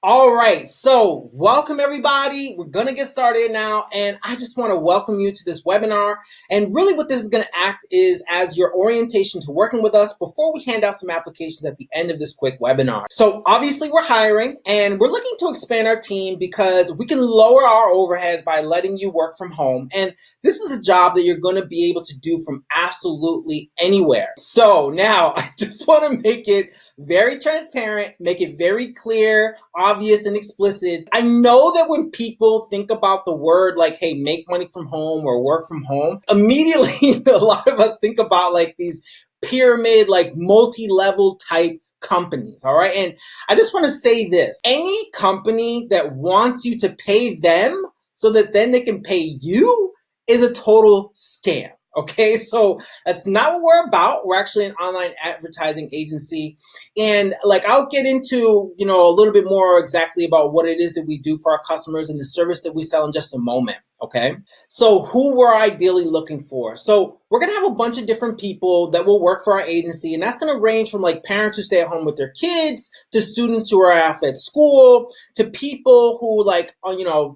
All right, so welcome everybody. We're gonna get started now, and I just want to welcome you to this webinar. And really what this is gonna act is as your orientation to working with us before we hand out some applications at the end of this quick webinar. So obviously we're hiring and we're looking to expand our team because we can lower our overheads by letting you work from home. And this is a job that you're gonna be able to do from absolutely anywhere. So now I just wanna make it very transparent, make it very clear, obvious and explicit. I know that when people think about the word like, hey, make money from home or work from home, immediately a lot of us think about like these pyramid, like multi-level type companies, all right? And I just want to say this, any company that wants you to pay them so that then they can pay you is a total scam. Okay, so that's not what we're about. We're actually an online advertising agency. And like, I'll get into, a little bit more exactly about what it is that we do for our customers and the service that we sell in just a moment. Okay, so who we're ideally looking for. So we're gonna have a bunch of different people that will work for our agency, and that's gonna range from like parents who stay at home with their kids, to students who are off at school, to people who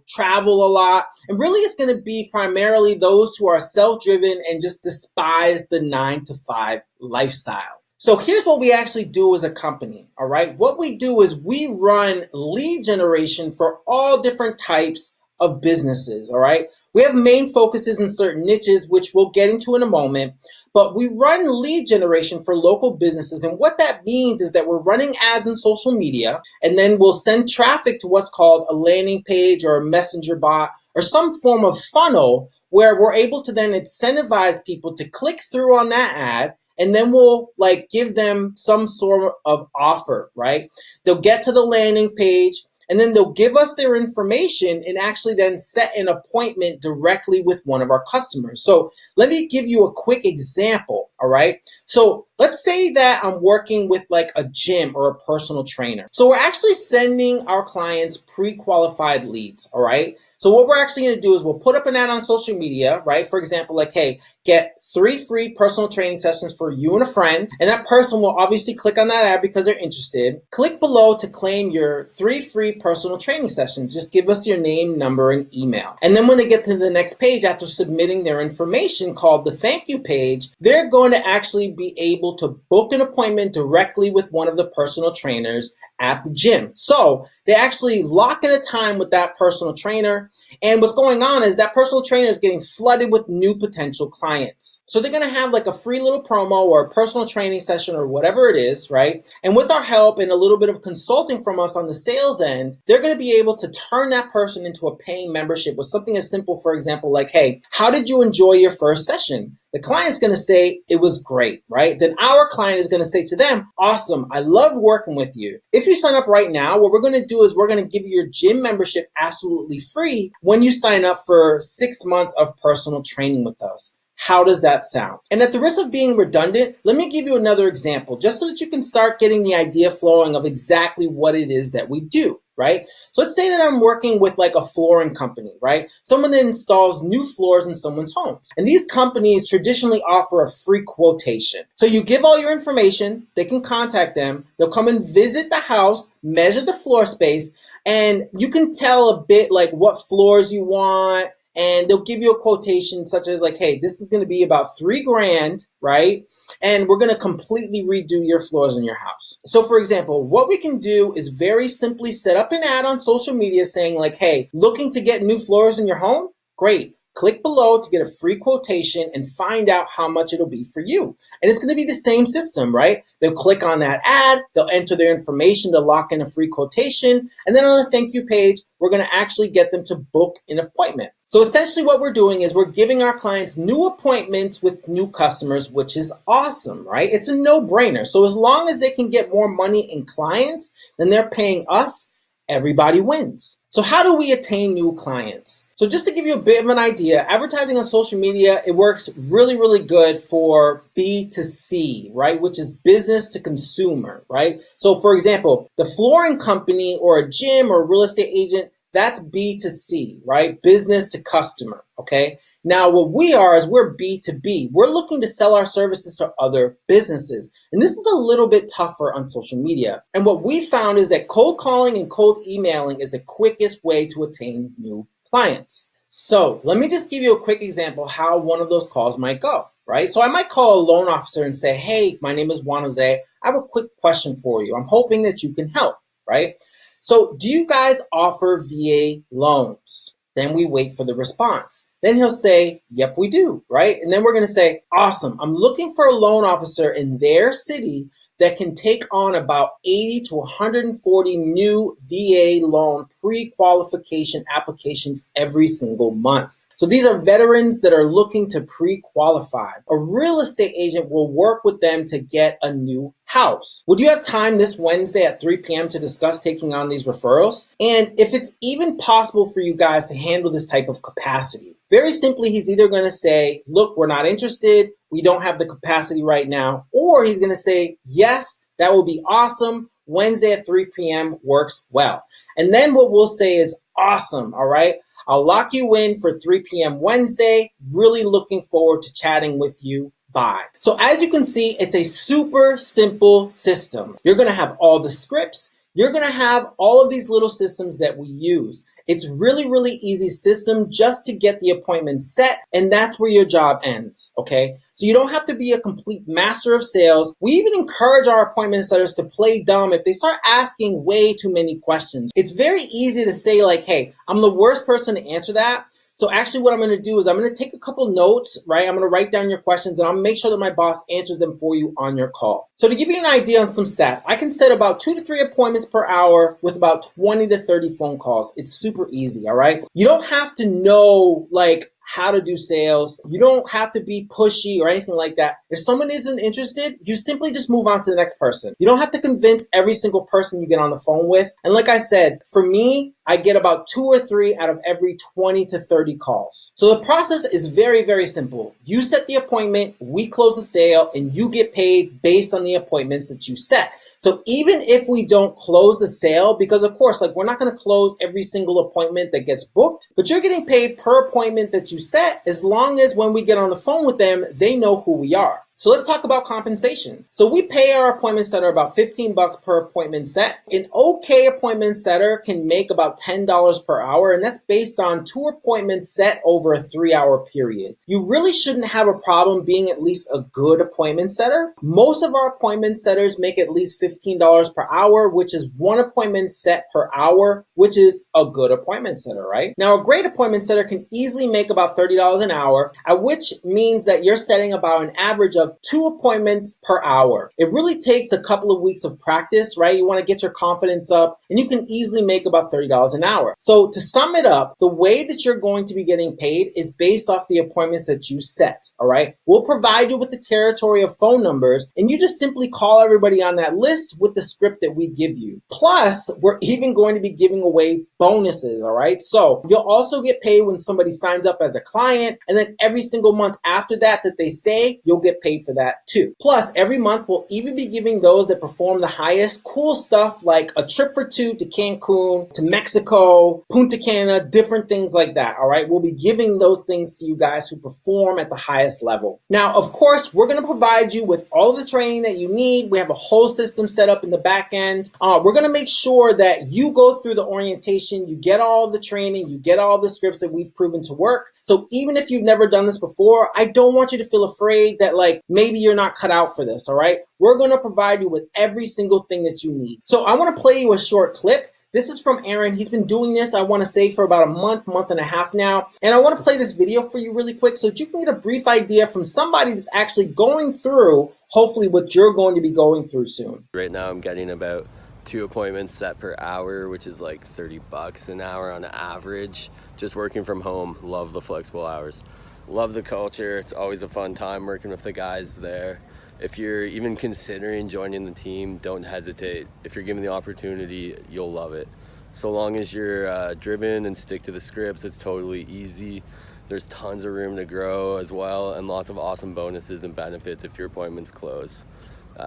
travel a lot. And really it's gonna be primarily those who are self-driven and just despise the 9-to-5 lifestyle. So here's what we actually do as a company, all right? What we do is we run lead generation for all different types of businesses, all right? We have main focuses in certain niches, which we'll get into in a moment, but we run lead generation for local businesses. And what that means is that we're running ads in social media, and then we'll send traffic to what's called a landing page or a messenger bot or some form of funnel where we're able to then incentivize people to click through on that ad. And then we'll give them some sort of offer, right? They'll get to the landing page, and then they'll give us their information and actually then set an appointment directly with one of our customers. So let me give you a quick example, all right? So let's say that I'm working with like a gym or a personal trainer. So we're actually sending our clients pre-qualified leads, all right? So what we're actually gonna do is we'll put up an ad on social media, right? For example, like, hey, get 3 free personal training sessions for you and a friend. And that person will obviously click on that ad because they're interested. Click below to claim your 3 free personal training sessions. Just give us your name, number, and email. And then when they get to the next page after submitting their information called the thank you page, they're going to actually be able to book an appointment directly with one of the personal trainers at the gym. So they actually lock in a time with that personal trainer. And what's going on is that personal trainer is getting flooded with new potential clients. So they're going to have like a free little promo or a personal training session or whatever it is, right? And with our help and a little bit of consulting from us on the sales end, they're going to be able to turn that person into a paying membership with something as simple, for example, like, hey, how did you enjoy your first session? The client's going to say it was great, right? Then our client is going to say to them, awesome, I love working with you. If you sign up right now, what we're going to do is we're going to give you your gym membership absolutely free when you sign up for 6 months of personal training with us. How does that sound? And at the risk of being redundant, let me give you another example just so that you can start getting the idea flowing of exactly what it is that we do. Right? So let's say that I'm working with like a flooring company, right? Someone that installs new floors in someone's homes. And these companies traditionally offer a free quotation. So you give all your information, they can contact them, they'll come and visit the house, measure the floor space, and you can tell a bit like what floors you want, and they'll give you a quotation such as like, hey, this is going to be about $3,000, right? And we're going to completely redo your floors in your house. So for example, what we can do is very simply set up an ad on social media saying like, hey, looking to get new floors in your home? Great. Click below to get a free quotation and find out how much it'll be for you. And it's going to be the same system, right? They'll click on that ad, they'll enter their information to lock in a free quotation, and then on the thank you page, we're going to actually get them to book an appointment. So essentially what we're doing is we're giving our clients new appointments with new customers, which is awesome, right? It's a no-brainer. So as long as they can get more money in clients than they're paying us, everybody wins. So how do we attain new clients? So just to give you a bit of an idea, advertising on social media, it works really, really good for B2C, right? Which is business to consumer, right? So for example, the flooring company or a gym or a real estate agent, That's B2C, right? Business to customer, okay? Now, what we are is we're B2B. We're looking to sell our services to other businesses. And this is a little bit tougher on social media. And what we found is that cold calling and cold emailing is the quickest way to attain new clients. So let me just give you a quick example how one of those calls might go, right? So I might call a loan officer and say, hey, my name is Juan Jose. I have a quick question for you. I'm hoping that you can help, right? So do you guys offer VA loans? Then we wait for the response. Then he'll say, yep, we do, right? And then we're going to say, awesome. I'm looking for a loan officer in their city that can take on about 80 to 140 new VA loan pre-qualification applications every single month. So these are veterans that are looking to pre-qualify. A real estate agent will work with them to get a new house. Would you have time this Wednesday at 3 p.m. to discuss taking on these referrals? And if it's even possible for you guys to handle this type of capacity. Very simply, he's either going to say, look, we're not interested. We don't have the capacity right now. Or he's going to say, yes, that will be awesome. Wednesday at 3 p.m. works well. And then what we'll say is awesome. All right. I'll lock you in for 3 p.m. Wednesday. Really looking forward to chatting with you. Bye. So as you can see, it's a super simple system. You're going to have all the scripts. You're going to have all of these little systems that we use. It's really easy system just to get the appointment set, and that's where your job ends, okay? So you don't have to be a complete master of sales. We even encourage our appointment setters to play dumb if they start asking way too many questions. It's very easy to say like, hey, I'm the worst person to answer that. So actually what I'm going to do is I'm going to take a couple notes, right? I'm going to write down your questions and I'll make sure that my boss answers them for you on your call. So to give you an idea on some stats, I can set about 2 to 3 appointments per hour with about 20 to 30 phone calls. It's super easy, all right? You don't have to know like how to do sales. You don't have to be pushy or anything like that. If someone isn't interested, you simply just move on to the next person. You don't have to convince every single person you get on the phone with. And like I said, for me, I get about 2 or 3 out of every 20 to 30 calls. So the process is very simple. You set the appointment, we close the sale, and you get paid based on the appointments that you set. So even if we don't close the sale, because of course, like we're not going to close every single appointment that gets booked, but you're getting paid per appointment that you set as long as when we get on the phone with them, they know who we are. So let's talk about compensation. So we pay our appointment setter about $15 per appointment set. An okay appointment setter can make about $10 per hour, and that's based on 2 appointments set over a 3-hour period. You really shouldn't have a problem being at least a good appointment setter. Most of our appointment setters make at least $15 per hour, which is 1 appointment set per hour, which is a good appointment setter, right? Now, a great appointment setter can easily make about $30 an hour, which means that you're setting about an average of 2 appointments per hour. It really takes a couple of weeks of practice, right? You want to get your confidence up and you can easily make about $30 an hour. So to sum it up, the way that you're going to be getting paid is based off the appointments that you set, all right? We'll provide you with the territory of phone numbers and you just simply call everybody on that list with the script that we give you. Plus, we're even going to be giving away bonuses, all right? So you'll also get paid when somebody signs up as a client, and then every single month after that they stay, you'll get paid for that too. Plus, every month we'll even be giving those that perform the highest cool stuff like a trip for 2 to Cancun, to Mexico, Punta Cana, different things like that, all right? We'll be giving those things to you guys who perform at the highest level. Now, of course, we're going to provide you with all the training that you need. We have a whole system set up in the back end. We're going to make sure that you go through the orientation, you get all the training, you get all the scripts that we've proven to work. So even if you've never done this before, I don't want you to feel afraid that like maybe you're not cut out for this, all right? We're going to provide you with every single thing that you need. So I want to play you a short clip. This is from Aaron. He's been doing this, I want to say, for about a month and a half now. And I want to play this video for you really quick so that you can get a brief idea from somebody that's actually going through, hopefully, what you're going to be going through soon. Right now I'm getting about 2 appointments set per hour, which is like $30 an hour on average. Just working from home. Love the flexible hours. Love the culture. It's always a fun time working with the guys there. If you're even considering joining the team, don't hesitate. If you're given the opportunity, you'll love it. So long as you're driven and stick to the scripts, it's totally easy. There's tons of room to grow as well, and lots of awesome bonuses and benefits if your appointments close.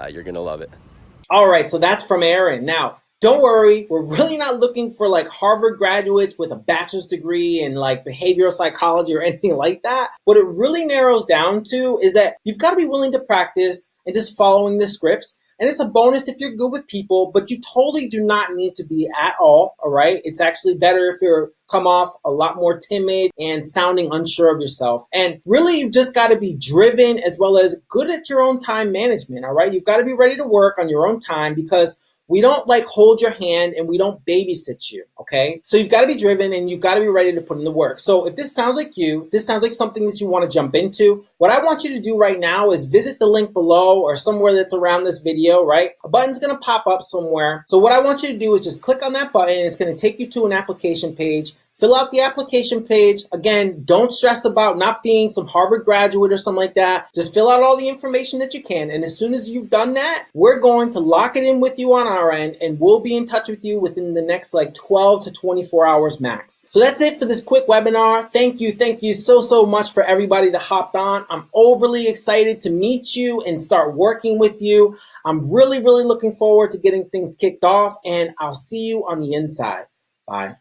You're gonna love it. All right, so that's from Aaron. Now, Don't worry, we're really not looking for like Harvard graduates with a bachelor's degree in like behavioral psychology or anything like that. What it really narrows down to is that you've got to be willing to practice and just following the scripts. And it's a bonus if you're good with people, but you totally do not need to be at all right? It's actually better if you come off a lot more timid and sounding unsure of yourself. And really, you've just got to be driven as well as good at your own time management, all right? You've got to be ready to work on your own time because we don't like hold your hand and we don't babysit you, okay? So you've got to be driven and you've got to be ready to put in the work. So if this sounds like you, this sounds like something that you want to jump into, what I want you to do right now is visit the link below or somewhere that's around this video, right? A button's going to pop up somewhere. So what I want you to do is just click on that button and it's going to take you to an application page. Fill out the application page. Again, don't stress about not being some Harvard graduate or something like that. Just fill out all the information that you can. And as soon as you've done that, we're going to lock it in with you on our end and we'll be in touch with you within the next like 12 to 24 hours max. So that's it for this quick webinar. Thank you so much for everybody that hopped on. I'm overly excited to meet you and start working with you. I'm really looking forward to getting things kicked off and I'll see you on the inside. Bye.